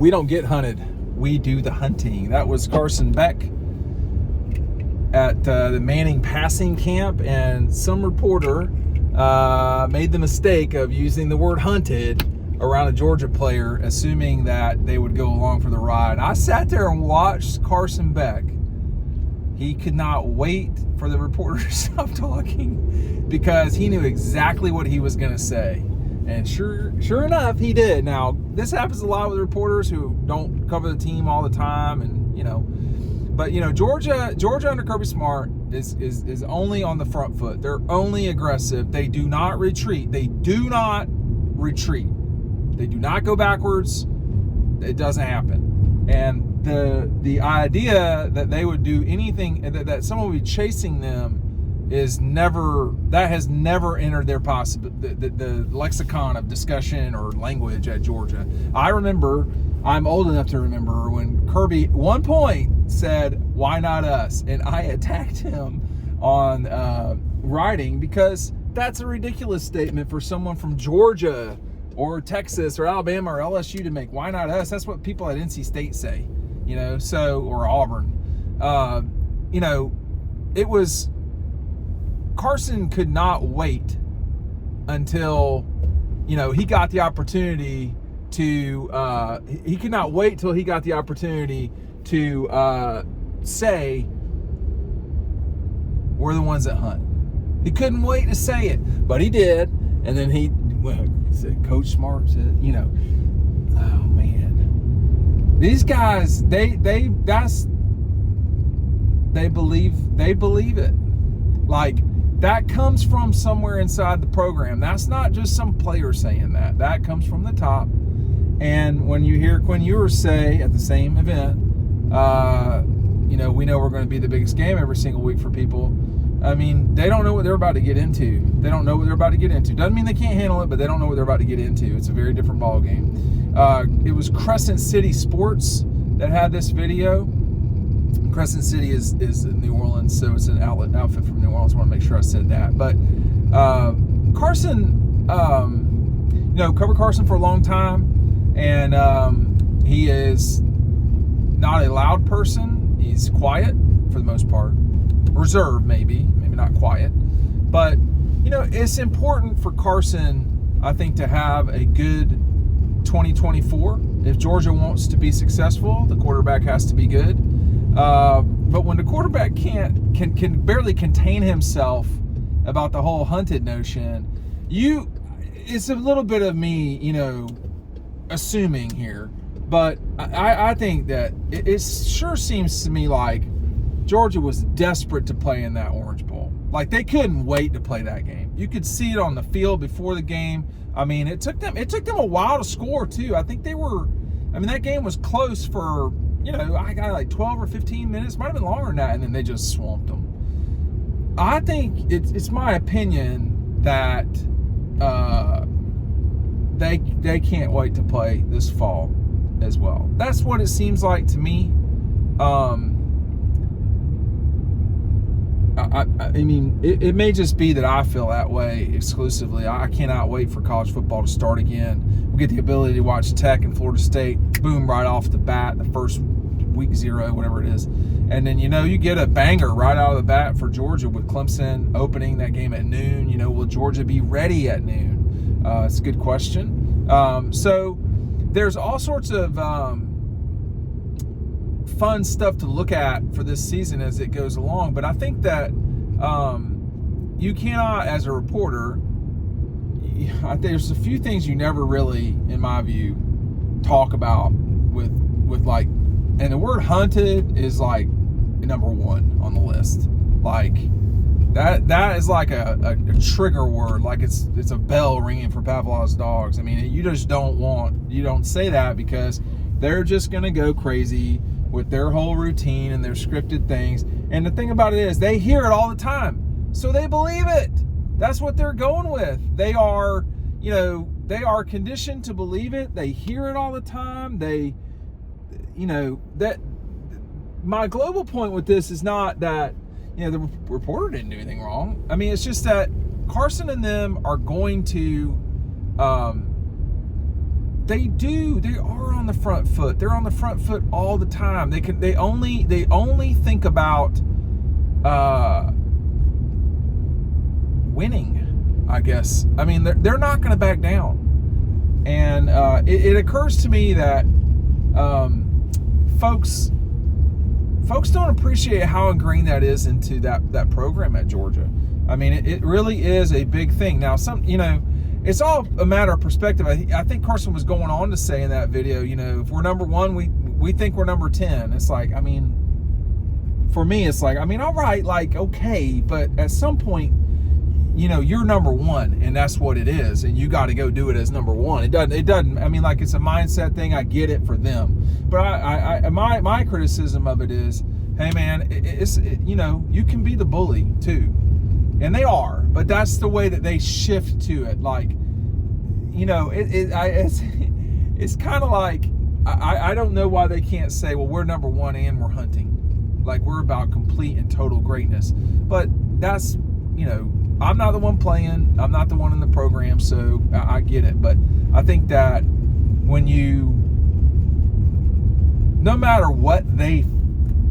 we don't get hunted. We do the hunting. That was Carson Beck at the Manning passing camp, and some reporter made the mistake of using the word hunted around a Georgia player, assuming that they would go along for the ride. I sat there and watched Carson Beck. He could not wait for the reporter to stop talking because he knew exactly what he was going to say. And sure enough, he did. Now, this happens a lot with reporters who don't cover the team all the time, and but Georgia under Kirby Smart is only on the front foot. They're only aggressive. They do not retreat. They do not retreat. They do not go backwards. It doesn't happen. And the idea that they would do anything, that someone would be chasing them, has never entered their the lexicon of discussion or language at Georgia. I'm old enough to remember when Kirby at one point said, "Why not us?" And I attacked him on writing, because that's a ridiculous statement for someone from Georgia or Texas or Alabama or LSU to make. Why not us? That's what people at NC State say, or Auburn. It was, Carson could not wait until, he got the opportunity to, he could not wait till he got the opportunity to say, we're the ones that hunt. He couldn't wait to say it, but he did. And then he said, Coach Smart said, oh man, these guys, they believe it. Like, that comes from somewhere inside the program. That's not just some player saying that. That comes from the top. And when you hear Quinn Ewers say at the same event, we know we're going to be the biggest game every single week for people. I mean, they don't know what they're about to get into. Doesn't mean they can't handle it, but they don't know what they're about to get into. It's a very different ball game. It was Crescent City Sports that had this video. Crescent City is in New Orleans, so it's an outfit from New Orleans. I want to make sure I said that. But Carson, covered Carson for a long time, and he is not a loud person. He's quiet for the most part. Reserved, maybe not quiet. But, it's important for Carson, I think, to have a good 2024. If Georgia wants to be successful, the quarterback has to be good. But when the quarterback can barely contain himself about the whole hunted notion, it's a little bit of me, assuming here. But I think that it sure seems to me like Georgia was desperate to play in that Orange Bowl. Like, they couldn't wait to play that game. You could see it on the field before the game. I mean, it took them a while to score too. I think that game was close for, I got like 12 or 15 minutes, might have been longer than that, and then they just swamped them. I think it's my opinion that they can't wait to play this fall as well. That's what it seems like to me. I mean, it may just be that I feel that way exclusively. I cannot wait for college football to start again. We'll get the ability to watch Tech and Florida State, boom, right off the bat, the first week 0, whatever it is. And then, you get a banger right out of the bat for Georgia with Clemson opening that game at noon. Will Georgia be ready at noon? It's a good question. So there's all sorts of fun stuff to look at for this season as it goes along, but I think that you cannot, as a reporter, there's a few things you never really, in my view, talk about with like, and the word hunted is like number 1 on the list. Like, that is like a trigger word, like it's a bell ringing for Pavlov's dogs. I mean, you don't say that because they're just going to go crazy with their whole routine and their scripted things. And the thing about it is, they hear it all the time, so they believe it. That's what they're going with. They are conditioned to believe it. They hear it all the time. That my global point with this is not that, the reporter didn't do anything wrong. I mean, it's just that Carson and them are going to, they are on the front foot. They're on the front foot all the time. They only think about winning, I guess. I mean, they're not going to back down. And it occurs to me that folks don't appreciate how ingrained that is into that program at Georgia. I mean, it really is a big thing. Now, it's all a matter of perspective. I think Carson was going on to say in that video, if we're number one, we think we're number 10. It's like, I mean, for me, it's like, I mean, all right, like, okay, but at some point, you're number one, and that's what it is, and you got to go do it as number one. It doesn't. I mean, like, it's a mindset thing. I get it for them, but my criticism of it is, hey, man, you can be the bully too. And they are, but that's the way that they shift to it. Like, it's kind of like, I don't know why they can't say, well, we're number one and we're hunting. Like, we're about complete and total greatness. But that's, I'm not the one playing. I'm not the one in the program, so I get it. But I think that when no matter what they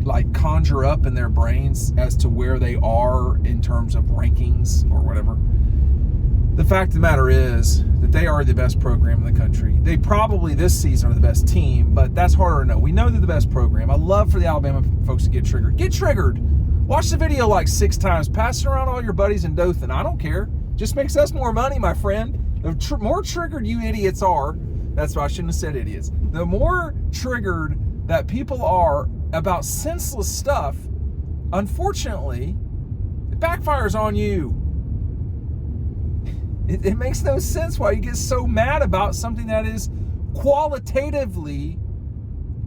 like conjure up in their brains as to where they are in terms of rankings or whatever, the fact of the matter is that they are the best program in the country. They probably this season are the best team, but that's harder to know. We know they're the best program. I love for the Alabama folks to get triggered. Get triggered. Watch the video like 6 times. Pass it around all your buddies in Dothan. I don't care. Just makes us more money, my friend. The more triggered you idiots are, that's why I shouldn't have said idiots. The more triggered that people are about senseless stuff, unfortunately, it backfires on you. It makes no sense why you get so mad about something that is qualitatively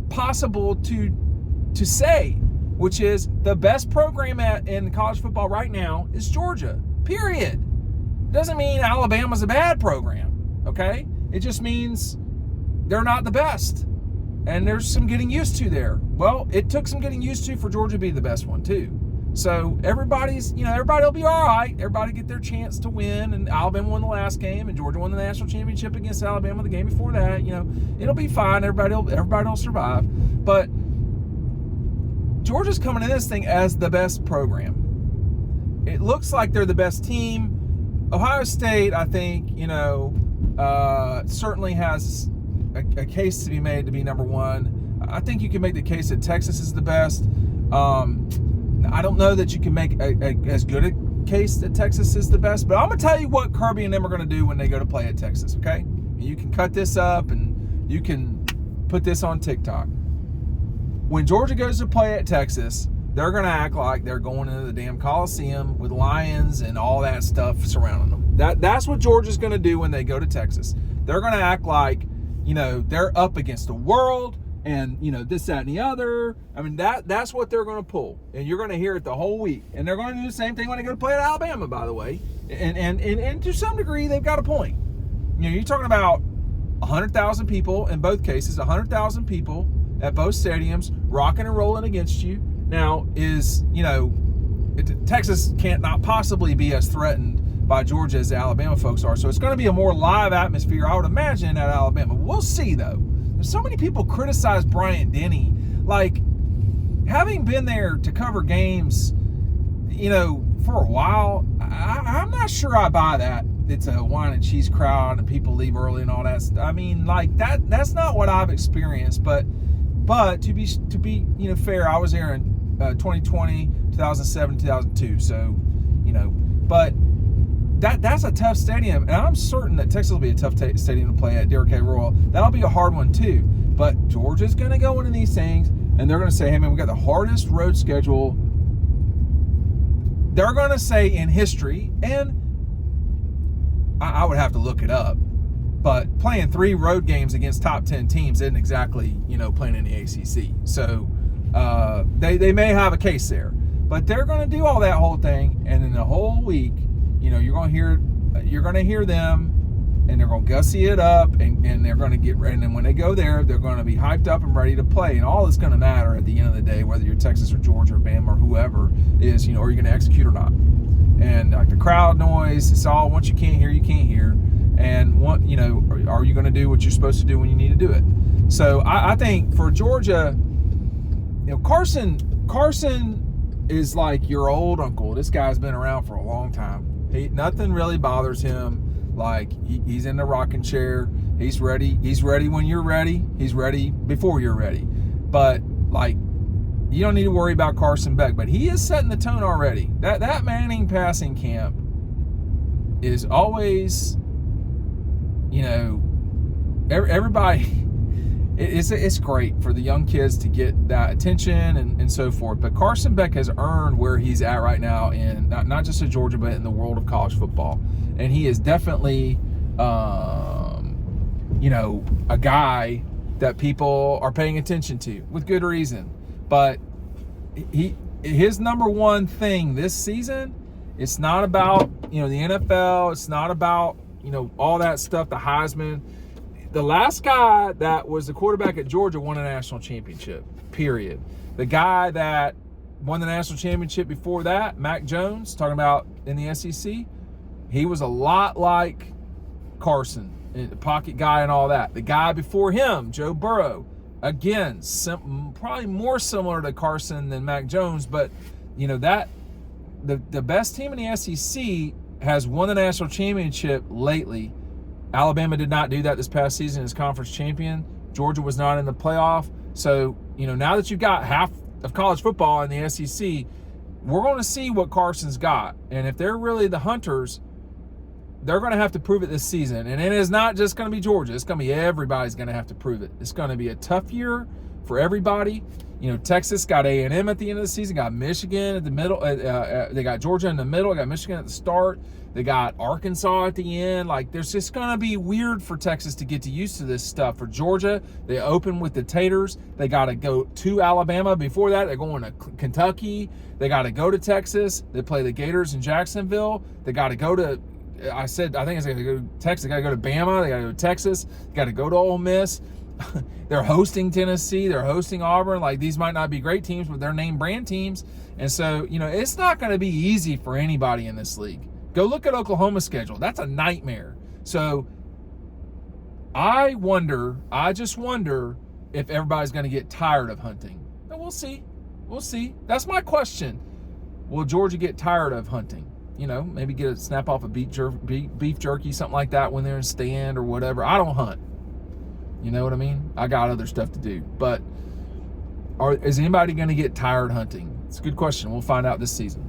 possible to say, which is the best program in college football right now is Georgia, period. Doesn't mean Alabama's a bad program, okay? It just means they're not the best. And there's some getting used to there. Well, it took some getting used to for Georgia to be the best one too. So everybody will be all right. Everybody get their chance to win. And Alabama won the last game, and Georgia won the national championship against Alabama the game before that. It'll be fine. Everybody will survive. But Georgia's coming in this thing as the best program. It looks like they're the best team. Ohio State, I think, certainly has a case to be made to be number one. I think you can make the case that Texas is the best. I don't know that you can make as good a case that Texas is the best, but I'm going to tell you what Kirby and them are going to do when they go to play at Texas, okay? You can cut this up and you can put this on TikTok. When Georgia goes to play at Texas, they're going to act like they're going into the damn Coliseum with lions and all that stuff surrounding them. That's what Georgia's going to do when they go to Texas. They're going to act like, they're up against the world and, this, that, and the other. I mean, that's what they're going to pull. And you're going to hear it the whole week. And they're going to do the same thing when they go to play at Alabama, by the way. And to some degree, they've got a point. You're talking about 100,000 people in both cases, 100,000 people at both stadiums rocking and rolling against you. Now, Texas can't not possibly be as threatened by Georgia as the Alabama folks are. So it's going to be a more live atmosphere, I would imagine, at Alabama. We'll see, though. There's so many people criticize Bryant Denny. Like, having been there to cover games, for a while, I'm not sure I buy that. It's a wine and cheese crowd and people leave early and all that. I mean, like, that's not what I've experienced. But to be fair, I was there in 2020, 2007, 2002. So, but that's a tough stadium, and I'm certain that Texas will be a tough stadium to play at, Derrick K. Royal. That'll be a hard one too. But Georgia's going to go into these things, and they're going to say, hey, man, we got the hardest road schedule. They're going to say in history, and I would have to look it up, but playing 3 road games against top 10 teams isn't exactly, playing in the ACC. So they may have a case there. But they're going to do all that whole thing, and in the whole week, you're going to hear them, and they're going to gussy it up, and they're going to get ready. And then when they go there, they're going to be hyped up and ready to play. And all that's going to matter at the end of the day, whether you're Texas or Georgia or Bama or whoever, is, are you going to execute or not? And like the crowd noise, it's all, once you can't hear, you can't hear. And are you going to do what you're supposed to do when you need to do it? So I think for Georgia, Carson is like your old uncle. This guy's been around for a long time. Nothing really bothers him. Like he's in the rocking chair. He's ready. He's ready when you're ready. He's ready before you're ready. But like, you don't need to worry about Carson Beck. But he is setting the tone already. That Manning passing camp is always, everybody. It's great for the young kids to get that attention and so forth. But Carson Beck has earned where he's at right now in not just in Georgia, but in the world of college football. And he is definitely, a guy that people are paying attention to with good reason. But his number one thing this season, it's not about, the NFL. It's not about, all that stuff, the Heisman. The last guy that was the quarterback at Georgia won a national championship, period. The guy that won the national championship before that, Mac Jones, talking about in the SEC, he was a lot like Carson, the pocket guy and all that. The guy before him, Joe Burrow, again, probably more similar to Carson than Mac Jones, but that the best team in the SEC has won the national championship lately. Alabama did not do that this past season as conference champion. Georgia was not in the playoff. So, now that you've got half of college football in the SEC, we're going to see what Carson's got. And if they're really the hunters, they're going to have to prove it this season. And it is not just going to be Georgia. It's going to be everybody's going to have to prove it. It's going to be a tough year for everybody. Texas got A&M at the end of the season, got Michigan at the middle. They got Georgia in the middle, got Michigan at the start. They got Arkansas at the end. Like, there's just going to be weird for Texas to get used to this stuff. For Georgia, they open with the Taters. They got to go to Alabama. Before that, they're going to Kentucky. They got to go to Texas. They play the Gators in Jacksonville. They got to go to, I think it's going to go to Texas. They got to go to Bama. They got to go to Texas. They got to go to Ole Miss. They're hosting Tennessee. They're hosting Auburn. Like, these might not be great teams, but they're name brand teams. And so, it's not going to be easy for anybody in this league. Go look at Oklahoma's schedule. That's a nightmare. So I just wonder if everybody's going to get tired of hunting. And we'll see. We'll see. That's my question. Will Georgia get tired of hunting? Maybe get a snap off a beef jerky, something like that when they're in stand or whatever. I don't hunt. You know what I mean? I got other stuff to do. But is anybody going to get tired hunting? It's a good question. We'll find out this season.